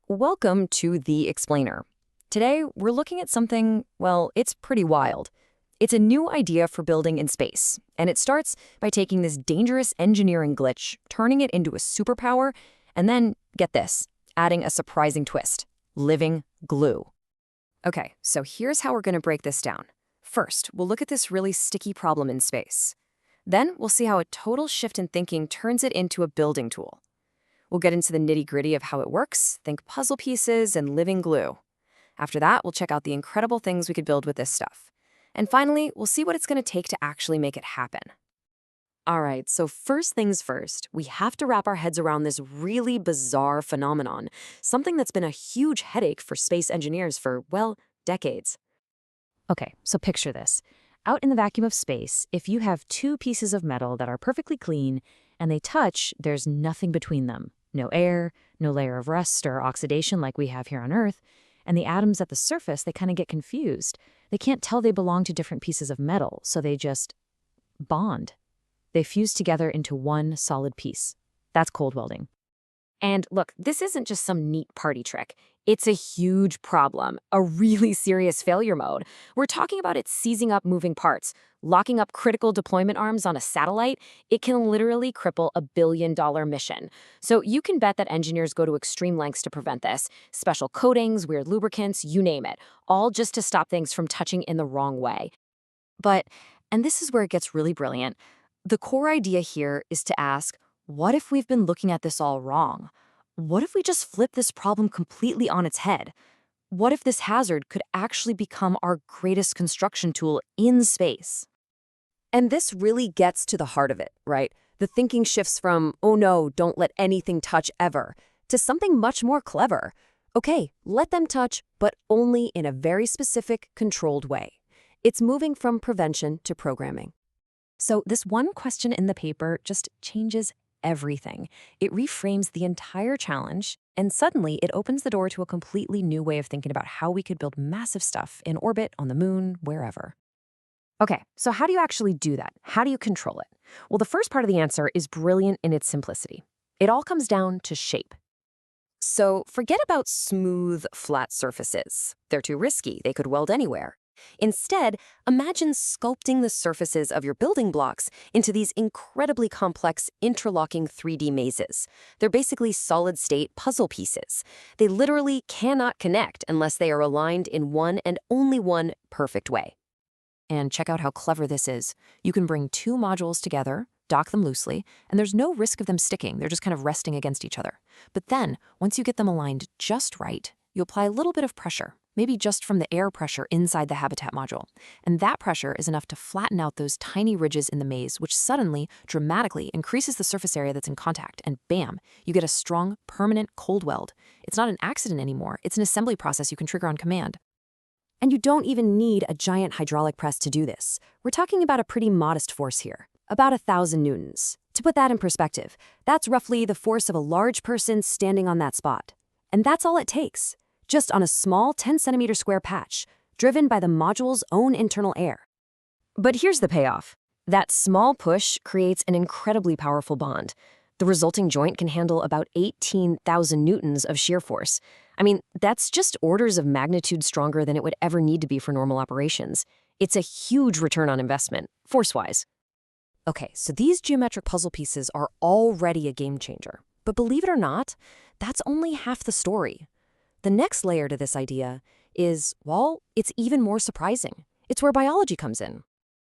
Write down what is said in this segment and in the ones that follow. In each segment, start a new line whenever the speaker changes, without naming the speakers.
Welcome to The Explainer. Today, we're looking at something, well, it's pretty wild. It's a new idea for building in space, and it starts by taking this dangerous engineering glitch, turning it into a superpower, and then, get this, adding a surprising twist: living glue. Okay, so here's how we're going to break this down. First, we'll look at this really sticky problem in space. Then, we'll see how a total shift in thinking turns it into a building tool. We'll get into the nitty-gritty of how it works, think puzzle pieces, and living glue. After that, we'll check out the incredible things we could build with this stuff. And finally, we'll see what it's going to take to actually make it happen. All right, so first things first, we have to wrap our heads around this really bizarre phenomenon, something that's been a huge headache for space engineers for, well, decades. Okay, so picture this. Out in the vacuum of space, if you have two pieces of metal that are perfectly clean and they touch, there's nothing between them. No air, no layer of rust or oxidation like we have here on Earth, and the atoms at the surface, they kind of get confused. They can't tell they belong to different pieces of metal, so they just bond. They fuse together into one solid piece. That's cold welding. And look, this isn't just some neat party trick. It's a huge problem, a really serious failure mode. We're talking about it seizing up moving parts, locking up critical deployment arms on a satellite. It can literally cripple a billion-dollar mission. So you can bet that engineers go to extreme lengths to prevent this. Special coatings, weird lubricants, you name it, all just to stop things from touching in the wrong way. But, and this is where it gets really brilliant, the core idea here is to ask, what if we've been looking at this all wrong? What if we just flip this problem completely on its head? What if this hazard could actually become our greatest construction tool in space? And this really gets to the heart of it, right? The thinking shifts from, oh no, don't let anything touch ever, to something much more clever. Okay, let them touch, but only in a very specific, controlled way. It's moving from prevention to programming. So this one question in the paper just changes everything. It reframes the entire challenge, and suddenly it opens the door to a completely new way of thinking about how we could build massive stuff in orbit, on the moon, wherever. Okay, so how do you actually do that? How do you control it? Well, the first part of the answer is brilliant in its simplicity. It all comes down to shape. So forget about smooth, flat surfaces. They're too risky. They could weld anywhere. Instead, imagine sculpting the surfaces of your building blocks into these incredibly complex, interlocking 3D mazes. They're basically solid-state puzzle pieces. They literally cannot connect unless they are aligned in one and only one perfect way. And check out how clever this is. You can bring two modules together, dock them loosely, and there's no risk of them sticking. They're just kind of resting against each other. But then, once you get them aligned just right, you apply a little bit of pressure, maybe just from the air pressure inside the habitat module. And that pressure is enough to flatten out those tiny ridges in the maze, which suddenly, dramatically increases the surface area that's in contact. And bam, you get a strong, permanent cold weld. It's not an accident anymore. It's an assembly process you can trigger on command. And you don't even need a giant hydraulic press to do this. We're talking about a pretty modest force here, about 1,000 newtons. To put that in perspective, that's roughly the force of a large person standing on that spot. And that's all it takes, just on a small 10-centimeter square patch, driven by the module's own internal air. But here's the payoff. That small push creates an incredibly powerful bond. The resulting joint can handle about 18,000 newtons of shear force. I mean, that's just orders of magnitude stronger than it would ever need to be for normal operations. It's a huge return on investment, force-wise. Okay, so these geometric puzzle pieces are already a game changer. But believe it or not, that's only half the story. The next layer to this idea is, well, it's even more surprising. It's where biology comes in.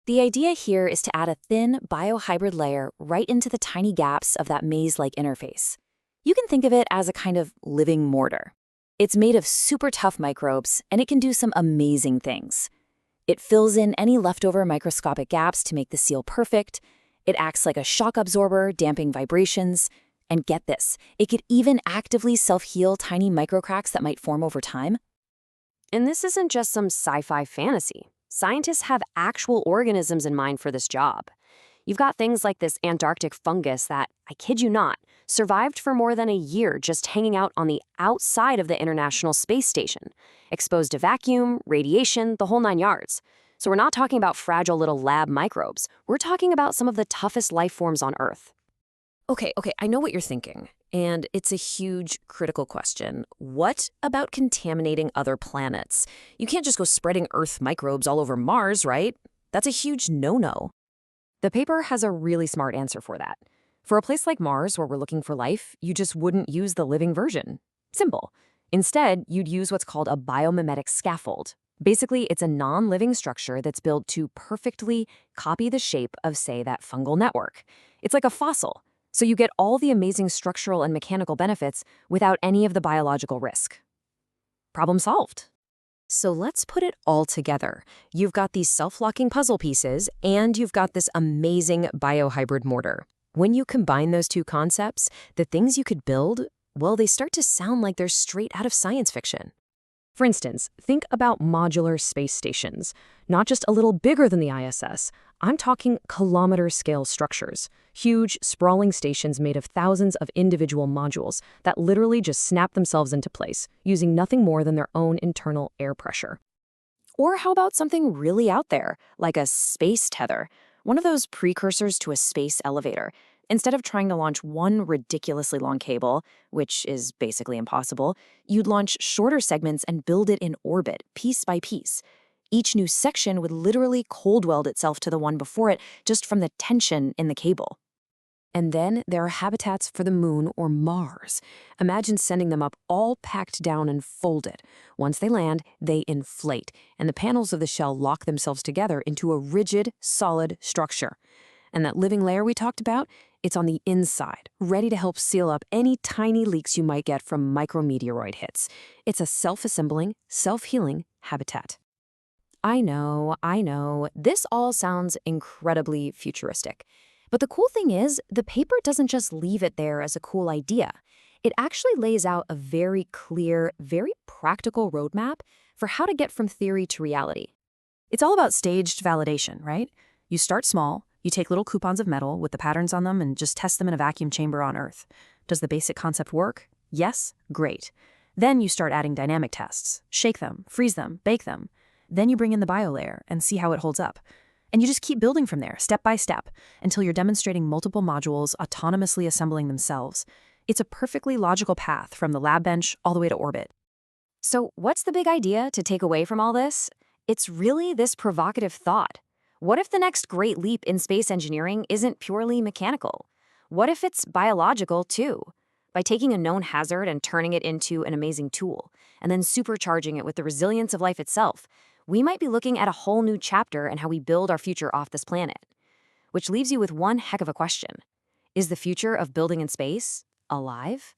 The idea here is to add a thin biohybrid layer right into the tiny gaps of that maze-like interface. You can think of it as a kind of living mortar. It's made of super tough microbes, and it can do some amazing things. It fills in any leftover microscopic gaps to make the seal perfect. It acts like a shock absorber, damping vibrations. And get this, it could even actively self-heal tiny microcracks that might form over time. And this isn't just some sci-fi fantasy. Scientists have actual organisms in mind for this job. You've got things like this Antarctic fungus that, I kid you not, survived for more than a year just hanging out on the outside of the International Space Station, exposed to vacuum, radiation, the whole 9 yards. So we're not talking about fragile little lab microbes. We're talking about some of the toughest life forms on Earth. Okay, I know what you're thinking. And it's a huge critical question. What about contaminating other planets? You can't just go spreading Earth microbes all over Mars, right? That's a huge no-no. The paper has a really smart answer for that. For a place like Mars where we're looking for life, you just wouldn't use the living version. Simple. Instead, you'd use what's called a biomimetic scaffold. Basically, it's a non-living structure that's built to perfectly copy the shape of, say, that fungal network. It's like a fossil, so you get all the amazing structural and mechanical benefits without any of the biological risk. Problem solved. So let's put it all together. You've got these self-locking puzzle pieces, and you've got this amazing biohybrid mortar. When you combine those two concepts, the things you could build, well, they start to sound like they're straight out of science fiction. For instance, think about modular space stations. Not just a little bigger than the ISS. I'm talking kilometer-scale structures. Huge, sprawling stations made of thousands of individual modules that literally just snap themselves into place, using nothing more than their own internal air pressure. Or how about something really out there, like a space tether, one of those precursors to a space elevator? Instead of trying to launch one ridiculously long cable, which is basically impossible, you'd launch shorter segments and build it in orbit, piece by piece. Each new section would literally cold weld itself to the one before it just from the tension in the cable. And then there are habitats for the moon or Mars. Imagine sending them up all packed down and folded. Once they land, they inflate, and the panels of the shell lock themselves together into a rigid, solid structure. And that living layer we talked about, it's on the inside, ready to help seal up any tiny leaks you might get from micrometeoroid hits. It's a self-assembling, self-healing habitat. I know, this all sounds incredibly futuristic. But the cool thing is, the paper doesn't just leave it there as a cool idea. It actually lays out a very clear, very practical roadmap for how to get from theory to reality. It's all about staged validation, right? You start small, you take little coupons of metal with the patterns on them and just test them in a vacuum chamber on Earth. Does the basic concept work? Yes? Great. Then you start adding dynamic tests. Shake them, freeze them, bake them. Then you bring in the biolayer and see how it holds up. And you just keep building from there, step by step, until you're demonstrating multiple modules autonomously assembling themselves. It's a perfectly logical path from the lab bench all the way to orbit. So what's the big idea to take away from all this? It's really this provocative thought. What if the next great leap in space engineering isn't purely mechanical? What if it's biological too? By taking a known hazard and turning it into an amazing tool, and then supercharging it with the resilience of life itself, we might be looking at a whole new chapter in how we build our future off this planet. Which leaves you with one heck of a question. Is the future of building in space alive?